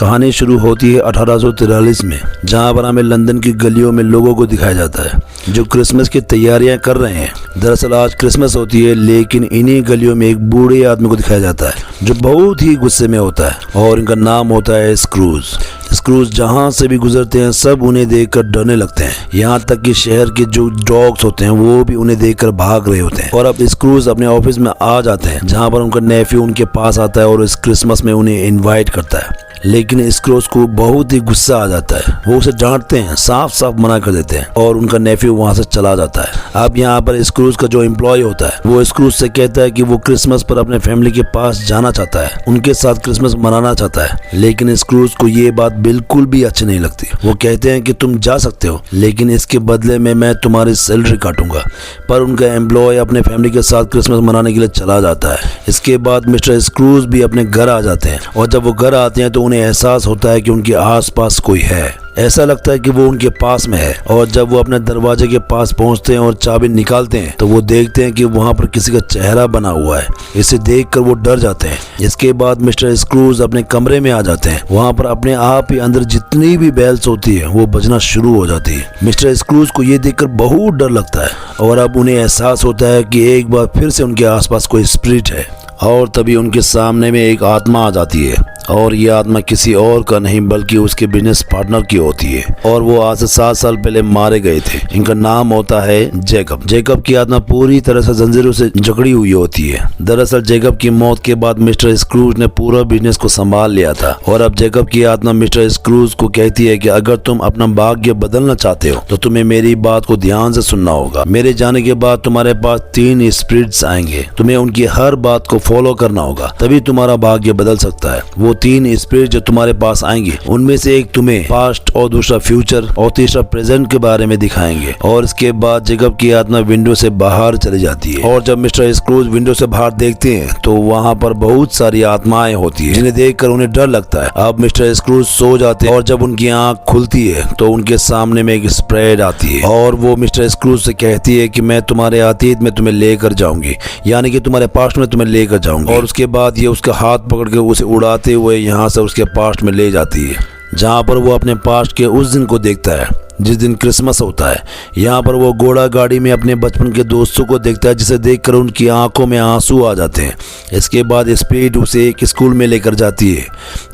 कहानी शुरू होती है 1843 में, जहाँ पर हमें लंदन की गलियों में लोगों को दिखाया जाता है जो क्रिसमस की तैयारियां कर रहे हैं। दरअसल आज क्रिसमस होती है, लेकिन इन्हीं गलियों में एक बूढ़े आदमी को दिखाया जाता है जो बहुत ही गुस्से में होता है और इनका नाम होता है स्क्रूज। स्क्रूज जहाँ से भी गुजरते हैं सब उन्हें देखकर डरने लगते हैं, यहाँ तक कि शहर के जो डॉग्स होते हैं वो भी उन्हें देखकर भाग रहे होते हैं। और अब स्क्रूज अपने ऑफिस में आ जाते हैं जहाँ पर उनका नेफ्यू उनके पास आता है और इस क्रिसमस में उन्हें इनवाइट करता है। लेकिन स्क्रूज को बहुत ही गुस्सा आ जाता है, वो उसे डांटते हैं, साफ साफ मना कर देते हैं और उनका नेफ्यू वहाँ से चला जाता है। अब यहाँ पर स्क्रूज का जो एम्प्लॉय होता है वो स्क्रूज से कहता है कि वो क्रिसमस पर अपने फैमिली के पास जाना चाहता है, उनके साथ क्रिसमस मनाना चाहता है। लेकिन स्क्रूज को ये बात बिल्कुल भी अच्छी नहीं लगती। वो कहते हैं कि तुम जा सकते हो, लेकिन इसके बदले में मैं तुम्हारी सैलरी काटूंगा। पर उनका एम्प्लॉय अपने फैमिली के साथ क्रिसमस मनाने के लिए चला जाता है। इसके बाद मिस्टर स्क्रूज भी अपने घर आ जाते हैं और जब वो घर आते हैं तो उन्हें एहसास होता है कि उनके आसपास कोई है। ऐसा लगता है कि वो उनके पास में है और जब वो अपने दरवाजे के पास पहुंचते हैं और चाबी निकालते हैं तो वो देखते हैं कि वहां पर किसी का चेहरा बना हुआ है। इसे देखकर वो डर जाते हैं। इसके बाद मिस्टर स्क्रूज अपने कमरे में आ जाते हैं। वहां पर अपने आप ही अंदर जितनी भी बेल्स होती है वो बजना शुरू हो जाती है। मिस्टर स्क्रूज को ये देखकर बहुत डर लगता है और अब उन्हें एहसास होता है कि एक बार फिर से उनके आसपास कोई स्पिरिट है। और तभी उनके सामने में एक आत्मा आ जाती है और ये आत्मा किसी और का नहीं बल्कि उसके बिजनेस पार्टनर की होती है और वो आज से 7 साल पहले मारे गए थे। इनका नाम होता है जैकब। जैकब की आत्मा पूरी तरह से जंजीरों से जकड़ी हुई होती है। दरअसल जैकब की मौत के बाद मिस्टर स्क्रूज ने पूरा बिजनेस को संभाल लिया था और अब जैकब की आत्मा मिस्टर स्क्रूज को कहती है कि अगर तुम अपना भाग्य बदलना चाहते हो तो तुम्हें मेरी बात को ध्यान से सुनना होगा। मेरे जाने के बाद तुम्हारे पास 3 स्पिरिट्स आएंगे, तुम्हें उनकी हर बात को फॉलो करना होगा, तभी तुम्हारा भाग्य बदल सकता है। वो 3 स्पिरिट जो तुम्हारे पास आएंगे उनमें से एक तुम्हें पास्ट और दूसरा फ्यूचर और तीसरा प्रेजेंट के बारे में दिखाएंगे। और इसके बाद जैकब की आत्मा विंडो से बाहर चली जाती है और जब मिस्टर स्क्रूज विंडो से बाहर देखते हैं तो वहाँ पर बहुत सारी आत्माएं होती है जिन्हें देखकर उन्हें डर लगता है। अब मिस्टर स्क्रूज सो जाते हैं और जब उनकी आंख खुलती है तो उनके सामने में एक स्प्रेड आती है और वो मिस्टर स्क्रूज से कहती है कि मैं तुम्हारे अतीत में तुम्हें लेकर जाऊंगी, यानी कि तुम्हारे पास्ट में तुम्हें लेकर जाऊंगी। और उसके बाद ये उसका हाथ पकड़ के उसे उड़ाते हुए यहाँ से उसके पास्ट में ले जाती है, जहाँ पर वो अपने पास्ट के उस दिन को देखता है जिस दिन क्रिसमस होता है। यहाँ पर वो घोड़ा गाड़ी में अपने बचपन के दोस्तों को देखता है जिसे देखकर उनकी आंखों में आंसू आ जाते हैं। इसके बाद स्पिरिट उसे एक स्कूल में लेकर जाती है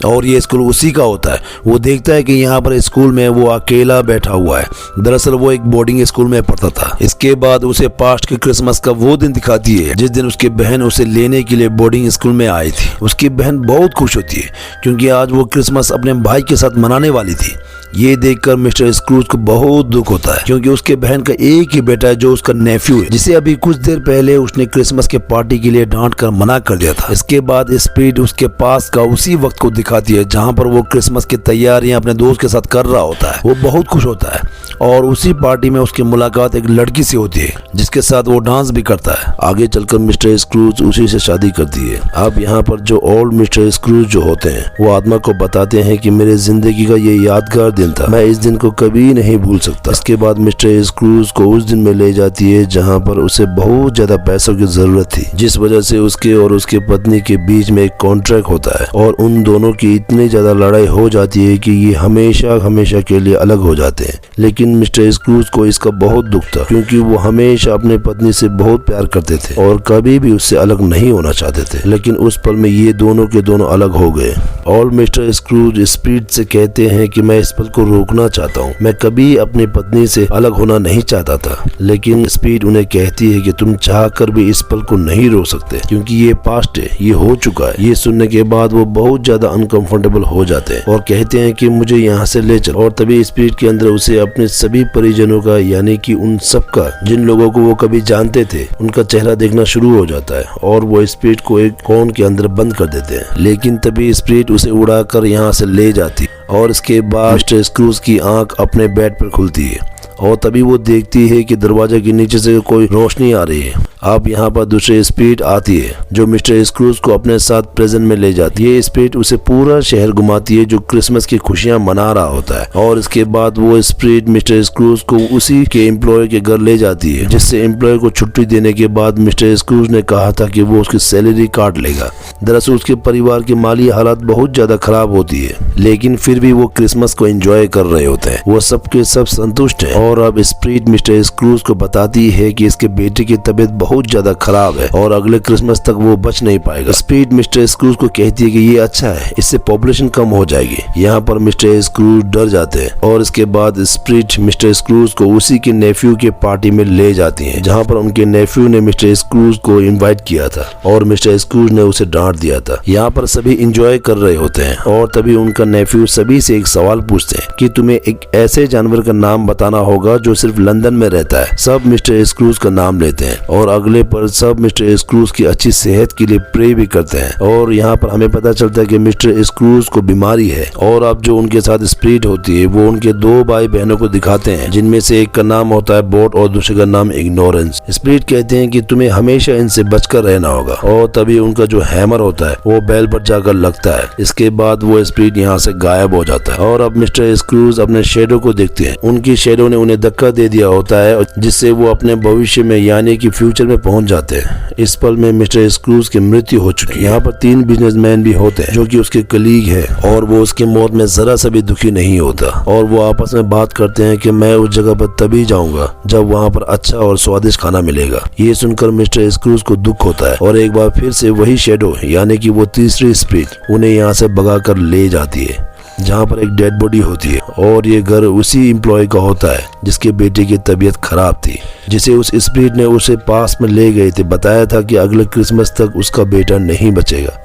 और ये स्कूल उसी का होता है। वो देखता है कि यहाँ पर स्कूल में वो अकेला बैठा हुआ है। दरअसल वो एक बोर्डिंग स्कूल में पढ़ता था। इसके बाद उसे पास्ट के क्रिसमस का वो दिन दिखाती है जिस दिन उसकी बहन उसे लेने के लिए बोर्डिंग स्कूल में आई थी। उसकी बहन बहुत खुश होती है क्योंकि आज वो क्रिसमस अपने भाई के साथ मनाने वाली थी। ये देखकर मिस्टर स्क्रूज को बहुत दुख होता है क्योंकि उसके बहन का एक ही बेटा है जो उसका नेफ्यू है, जिसे अभी कुछ देर पहले उसने क्रिसमस के पार्टी के लिए डांट कर मना कर दिया था। इसके बाद स्पिरिट उसके पास का उसी वक्त को दिखाती है जहाँ पर वो क्रिसमस की तैयारियां अपने दोस्त के साथ कर रहा होता है। वो बहुत खुश होता है और उसी पार्टी में उसकी मुलाकात एक लड़की से होती है जिसके साथ वो डांस भी करता है। आगे चलकर मिस्टर स्क्रूज उसी से शादी करती है। अब यहाँ पर जो ओल्ड मिस्टर स्क्रूज जो होते हैं वो आत्मा को बताते हैं कि मेरे जिंदगी का ये यादगार दिन था, मैं इस दिन को कभी नहीं भूल सकता। इसके बाद मिस्टर स्क्रूज को उस दिन में ले जाती है जहाँ पर उसे बहुत ज्यादा पैसों की जरूरत थी, जिस वजह से उसके और उसके पत्नी के बीच में एक कॉन्ट्रैक्ट होता है और उन दोनों की इतनी ज्यादा लड़ाई हो जाती है कि ये हमेशा हमेशा के लिए अलग हो जाते हैं। लेकिन मिस्टर स्क्रूज को इसका बहुत दुख था क्योंकि वो हमेशा अपने पत्नी से बहुत प्यार करते थे और कभी भी उससे अलग नहीं होना चाहते थे। लेकिन उस पल में ये दोनों के दोनों अलग हो गए और मिस्टर स्क्रूज स्पिरिट से कहते हैं कि मैं इस पल को रोकना चाहता हूँ, मैं कभी अपनी पत्नी से अलग होना नहीं चाहता था। लेकिन स्पिरिट उन्हें कहती है कि तुम चाहकर भी इस पल को नहीं रोक सकते क्योंकि ये पास्ट है, ये हो चुका है। ये सुनने के बाद वो बहुत ज्यादा अनकंफर्टेबल हो जाते हैं और कहते हैं कि मुझे यहाँ से ले चलो। और तभी स्पिरिट के अंदर उसे अपने सभी परिजनों का, यानी कि उन सब का जिन लोगों को वो कभी जानते थे, उनका चेहरा देखना शुरू हो जाता है और वो स्पिरिट को एक कोन के अंदर बंद कर देते हैं। लेकिन तभी स्पिरिट उसे उड़ाकर यहाँ से ले जाती और इसके बाद मिस्टर स्क्रूज की आंख अपने बेड पर खुलती है और तभी वो देखती है कि दरवाजे के नीचे से कोई रोशनी आ रही है अब यहाँ पर दूसरी स्पिरिट आती है जो मिस्टर स्क्रूज को अपने साथ प्रेजेंट में ले जाती है। ये स्पिरिट उसे पूरा शहर घुमाती है जो क्रिसमस की खुशियां मना रहा होता है और इसके बाद वो स्पिरिट मिस्टर स्क्रूज को उसी के एम्प्लॉय के घर ले जाती है, जिससे एम्प्लॉय को छुट्टी देने के बाद मिस्टर स्क्रूज ने कहा था कि वो उसकी सैलरी काट लेगा। दरअसल उसके परिवार की माली हालत बहुत ज्यादा खराब होती है, लेकिन फिर भी वो क्रिसमस को एंजॉय कर रहे होते हैं। वो सबके सब संतुष्ट हैं और अब स्पिरिट मिस्टर स्क्रूज को बताती है कि इसके बेटे की तबीयत बहुत ज्यादा खराब है और अगले क्रिसमस तक वो बच नहीं पाएगा। स्पिरिट मिस्टर स्क्रूज को कहती है कि ये अच्छा है, इससे पॉपुलेशन कम हो जाएगी। यहाँ पर मिस्टर स्क्रूज डर जाते हैं और इसके बाद स्पिरिट मिस्टर स्क्रूज को उसी के नेफ्यू के पार्टी में ले जाती है, जहाँ पर उनके नेफ्यू ने मिस्टर स्क्रूज को इनवाइट किया था और मिस्टर स्क्रूज ने उसे डांट दिया था। यहाँ पर सभी इंजॉय कर रहे होते हैं और तभी उनका नेफ्यू सभी से एक सवाल पूछते हैं कि तुम्हें एक ऐसे जानवर का नाम बताना होगा जो सिर्फ लंदन में रहता है। सब मिस्टर स्क्रूज का नाम लेते हैं और अगले पर सब मिस्टर स्क्रूज की अच्छी सेहत के लिए प्रे भी करते हैं और यहाँ पर हमें पता चलता है कि मिस्टर स्क्रूज को बीमारी है और अब जो उनके साथ स्पिरिट होती है वो उनके दो भाई बहनों को दिखाते हैं, जिनमें से एक का नाम होता है बोट और दूसरे का नाम इग्नोरेंस। स्पिरिट कहते हैं कि तुम्हें हमेशा इनसे बचकर रहना होगा और तभी उनका जो हैमर होता है वो बैल पर जाकर लगता है। इसके बाद वो स्पिरिट यहाँ से गायब हो जाता है और अब मिस्टर स्क्रूज अपने शेडो को देखते हैं। उनकी शेडो ने उन्हें धक्का दे दिया होता है जिससे वो अपने भविष्य में यानी कि फ्यूचर में पहुंच जाते हैं। इस पल में मिस्टर स्क्रूज की मृत्यु हो चुकी है। यहाँ पर 3 बिजनेसमैन भी होते हैं जो कि उसके कलीग है और वो उसकी मौत में जरा सा भी दुखी नहीं होता और वो आपस में बात करते हैं कि मैं उस जगह पर तभी जाऊंगा जब वहाँ पर अच्छा और स्वादिष्ट खाना मिलेगा। ये सुनकर मिस्टर स्क्रूज को दुख होता है और एक बार फिर से वही शेडो यानी कि वो तीसरी स्पिरिट उन्हें यहाँ से भगा कर ले जाती है, जहाँ पर एक डेड बॉडी होती है और ये घर उसी एम्प्लॉय का होता है जिसके बेटे की तबीयत खराब थी, जिसे उस स्पिरिट ने उसे पास में ले गए थे। बताया था कि अगले क्रिसमस तक उसका बेटा नहीं बचेगा।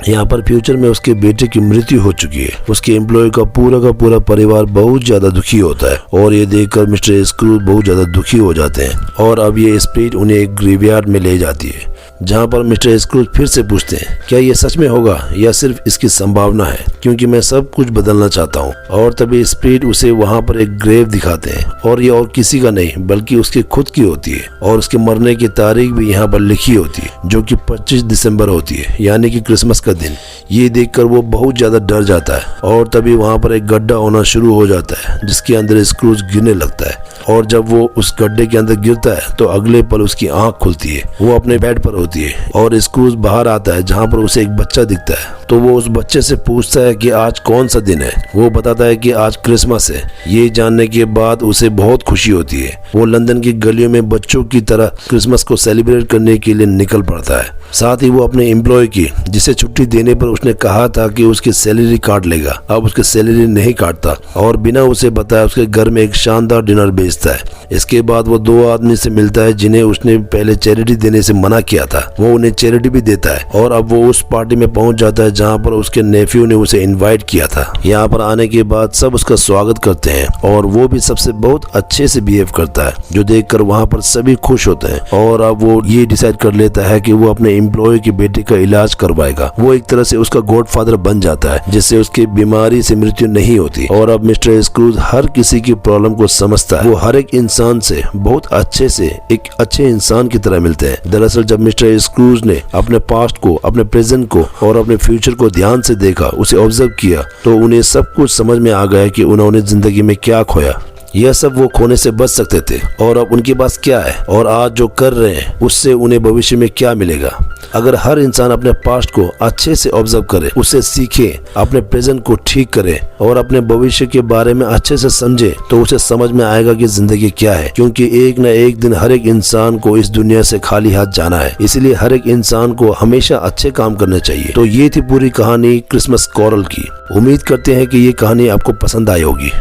यहाँ पर फ्यूचर में उसके बेटे की मृत्यु हो चुकी है। उसके एम्प्लॉय का पूरा परिवार बहुत ज्यादा दुखी होता है और ये देखकर मिस्टर स्क्रूज बहुत ज्यादा दुखी हो जाते हैं और अब ये स्पिरिट उन्हें एक ग्रेवयार्ड में ले जाती है, जहाँ पर मिस्टर स्क्रूज फिर से पूछते हैं क्या ये सच में होगा या सिर्फ इसकी संभावना है, क्योंकि मैं सब कुछ बदलना चाहता हूँ। और तभी स्पिरिट उसे वहाँ पर एक ग्रेव दिखाते हैं और ये और किसी का नहीं बल्कि उसकी खुद की होती है और उसके मरने की तारीख भी यहाँ पर लिखी होती है जो कि 25 दिसंबर होती है यानी कि क्रिसमस का दिन। ये देखकर वो बहुत ज्यादा डर जाता है और तभी वहाँ पर एक गड्ढा होना शुरू हो जाता है जिसके अंदर स्क्रूज गिरने लगता है और जब वो उस गड्ढे के अंदर गिरता है तो अगले पल उसकी आंख खुलती है। वो अपने बेड पर होती है और स्क्रूज बाहर आता है जहाँ पर उसे एक बच्चा दिखता है। तो वो उस बच्चे से पूछता है कि आज कौन सा दिन है। वो बताता है कि आज क्रिसमस है। ये जानने के बाद उसे बहुत खुशी होती है। वो लंदन की गलियों में बच्चों की तरह क्रिसमस को सेलिब्रेट करने के लिए निकल पड़ता है। साथ ही वो अपने एम्प्लॉय की जिसे छुट्टी देने पर उसने कहा था कि उसकी सैलरी काट लेगा, अब उसकी सैलरी नहीं काटता और बिना उसे बताए उसके घर में एक शानदार डिनर भेजता है। इसके बाद वो 2 आदमी से मिलता है जिन्हें उसने पहले चैरिटी देने से मना किया था। वो उन्हें चैरिटी भी देता है और अब वो उस पार्टी में पहुंच जाता है जहाँ पर उसके नेफ्यू ने उसे इनवाइट किया था। यहाँ पर आने के बाद सब उसका स्वागत करते हैं और वो भी सबसे बहुत अच्छे से बिहेव करता है, जो देखकर वहाँ पर सभी खुश होते हैं। और अब वो ये डिसाइड कर लेता है कि वो अपने एम्प्लॉय के बेटे का इलाज करवाएगा। वो एक तरह से उसका गॉडफादर बन जाता है जिससे उसकी बीमारी से मृत्यु नहीं होती। और अब मिस्टर स्क्रूज हर किसी की प्रॉब्लम को समझता है। वो हर एक इंसान से बहुत अच्छे से एक अच्छे इंसान की तरह मिलते हैं। दरअसल जब मिस्टर स्क्रूज ने अपने पास्ट को, अपने प्रेजेंट को और अपने फ्यूचर को ध्यान से देखा, उसे ऑब्जर्व किया, तो उन्हें सब कुछ समझ में आ गया कि उन्होंने जिंदगी में क्या खोया। यह सब वो खोने से बच सकते थे और अब उनके पास क्या है और आज जो कर रहे हैं उससे उन्हें भविष्य में क्या मिलेगा। अगर हर इंसान अपने पास्ट को अच्छे से ऑब्जर्व करे, उससे सीखे, अपने प्रेजेंट को ठीक करे और अपने भविष्य के बारे में अच्छे से समझे, तो उसे समझ में आएगा कि जिंदगी क्या है। क्योंकि एक न एक दिन हर एक इंसान को इस दुनिया से खाली हाथ जाना है, इसलिए हर एक इंसान को हमेशा अच्छे काम करने चाहिए। तो ये थी पूरी कहानी क्रिसमस कॉरल की। उम्मीद करते हैं कि ये कहानी आपको पसंद आई होगी।